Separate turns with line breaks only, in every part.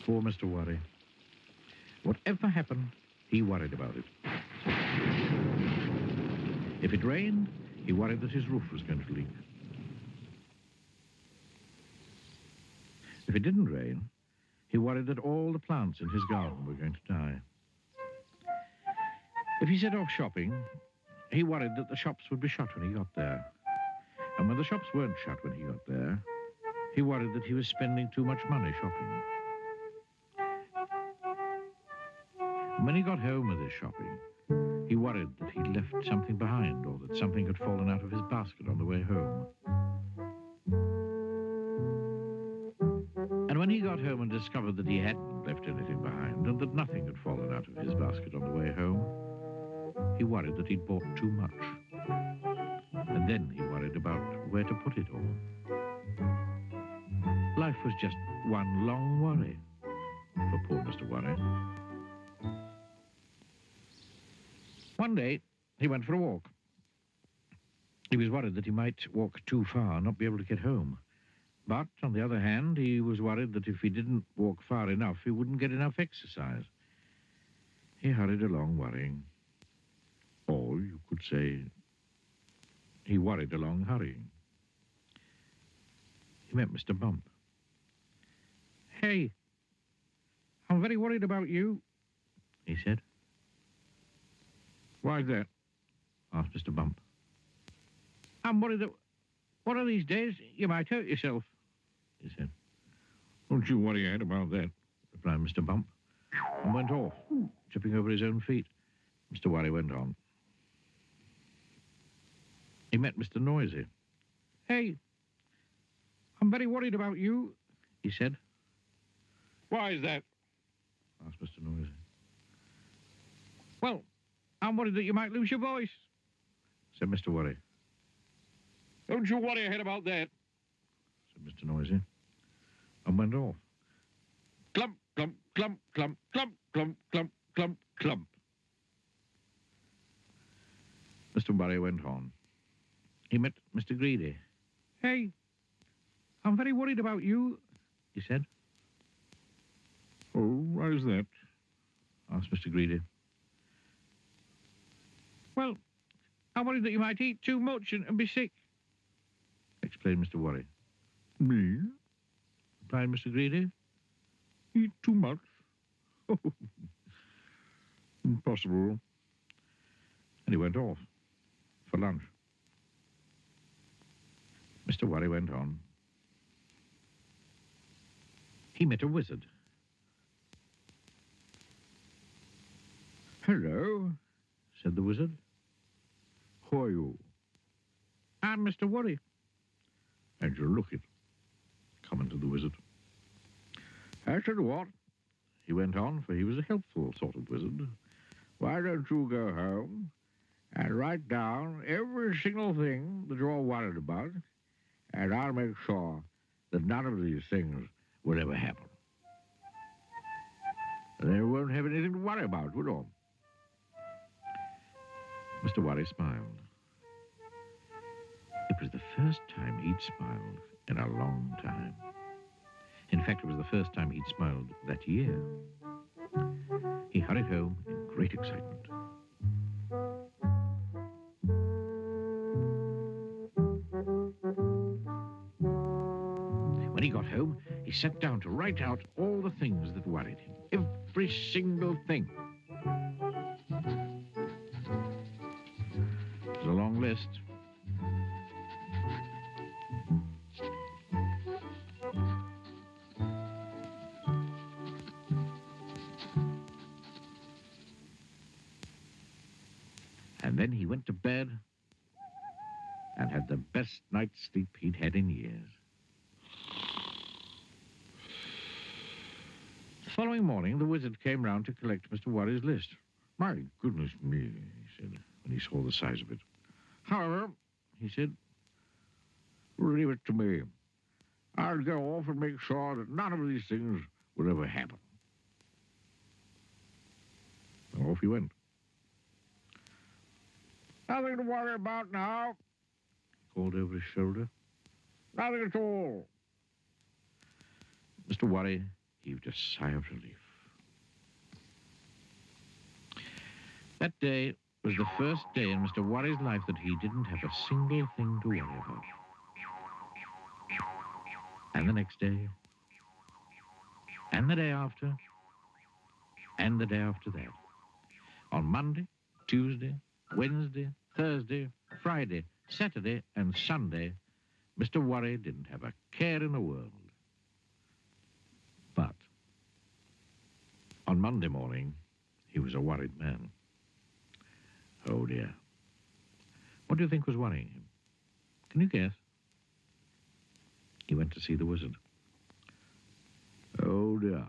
Poor Mr. Worry. Whatever happened, he worried about it. If it rained, he worried that his roof was going to leak. If it didn't rain, he worried that all the plants in his garden were going to die. If he set off shopping, he worried that the shops would be shut when he got there. And when the shops weren't shut when he got there, he worried that he was spending too much money shopping. When he got home with his shopping, he worried that he'd left something behind or that something had fallen out of his basket on the way home. And when he got home and discovered that he hadn't left anything behind and that nothing had fallen out of his basket on the way home, he worried that he'd bought too much. And then he worried about where to put it all. Life was just one long worry for poor Mr. Worry. One day, he went for a walk. He was worried that he might walk too far and not be able to get home. But, on the other hand, he was worried that if he didn't walk far enough, he wouldn't get enough exercise. He hurried along worrying. Or you could say he worried along hurrying. He met Mr. Bump. "Hey, I'm very worried about you," he said. "Why's that?" asked Mr. Bump. "I'm worried that one of these days you might hurt yourself," he said. "Don't you worry ahead about that," replied Mr. Bump, and went off, tripping over his own feet. Mr. Worry went on. He met Mr. Noisy. "Hey, I'm very worried about you," he said. "Why's that?" asked Mr. Noisy. "Well, I'm worried that you might lose your voice," said Mr. Worry. "Don't you worry ahead about that," said Mr. Noisy, and went off. Clump, clump, clump, clump, clump, clump, clump, clump, clump. Mr. Worry went on. He met Mr. Greedy. "Hey, I'm very worried about you," he said. "Oh, why is that?" asked Mr. Greedy. "Well, I'm worried that you might eat too much and be sick," explained Mr. Worry. "Me?" replied Mr. Greedy. "Eat too much? Oh, impossible." And he went off for lunch. Mr. Worry went on. He met a wizard. "Hello," said the wizard. "Who are you?" "I'm Mr. Worry." "And you look it," commented the wizard. "I tell you what," he went on, for he was a helpful sort of wizard. "Why don't you go home and write down every single thing that you're worried about, and I'll make sure that none of these things will ever happen. And then you won't have anything to worry about, will you?" Mr. Worry smiled. It was the first time he'd smiled in a long time. In fact, it was the first time he'd smiled that year. He hurried home in great excitement. When he got home, he sat down to write out all the things that worried him. Every single thing. It was a long list. And then he went to bed and had the best night's sleep he'd had in years. The following morning, the wizard came round to collect Mr. Worry's list. "My goodness me," he said, when he saw the size of it. "However," he said, "leave it to me. I'll go off and make sure that none of these things will ever happen." And off he went. "Nothing to worry about now," he called over his shoulder. "Nothing at all." Mr. Worry, heaved a sigh of relief. That day was the first day in Mr. Worry's life that he didn't have a single thing to worry about. And the next day, and the day after, and the day after that. On Monday, Tuesday, Wednesday, Thursday, Friday, Saturday, and Sunday, Mr. Worry didn't have a care in the world. But on Monday morning, he was a worried man. Oh, dear. What do you think was worrying him? Can you guess? He went to see the wizard. Oh, dear,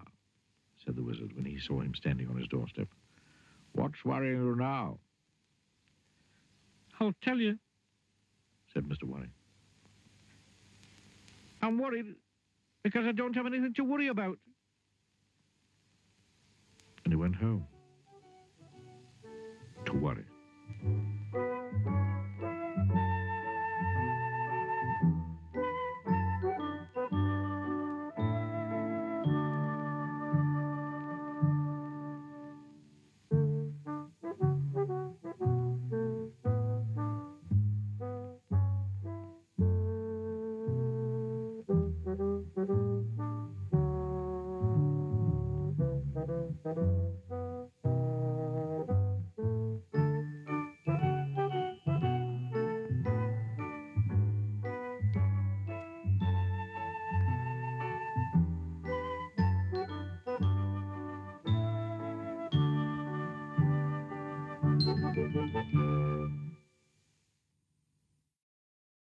said the wizard when he saw him standing on his doorstep. What's worrying you now? I'll tell you, said Mr. Worry. I'm worried because I don't have anything to worry about. And he went home to worry.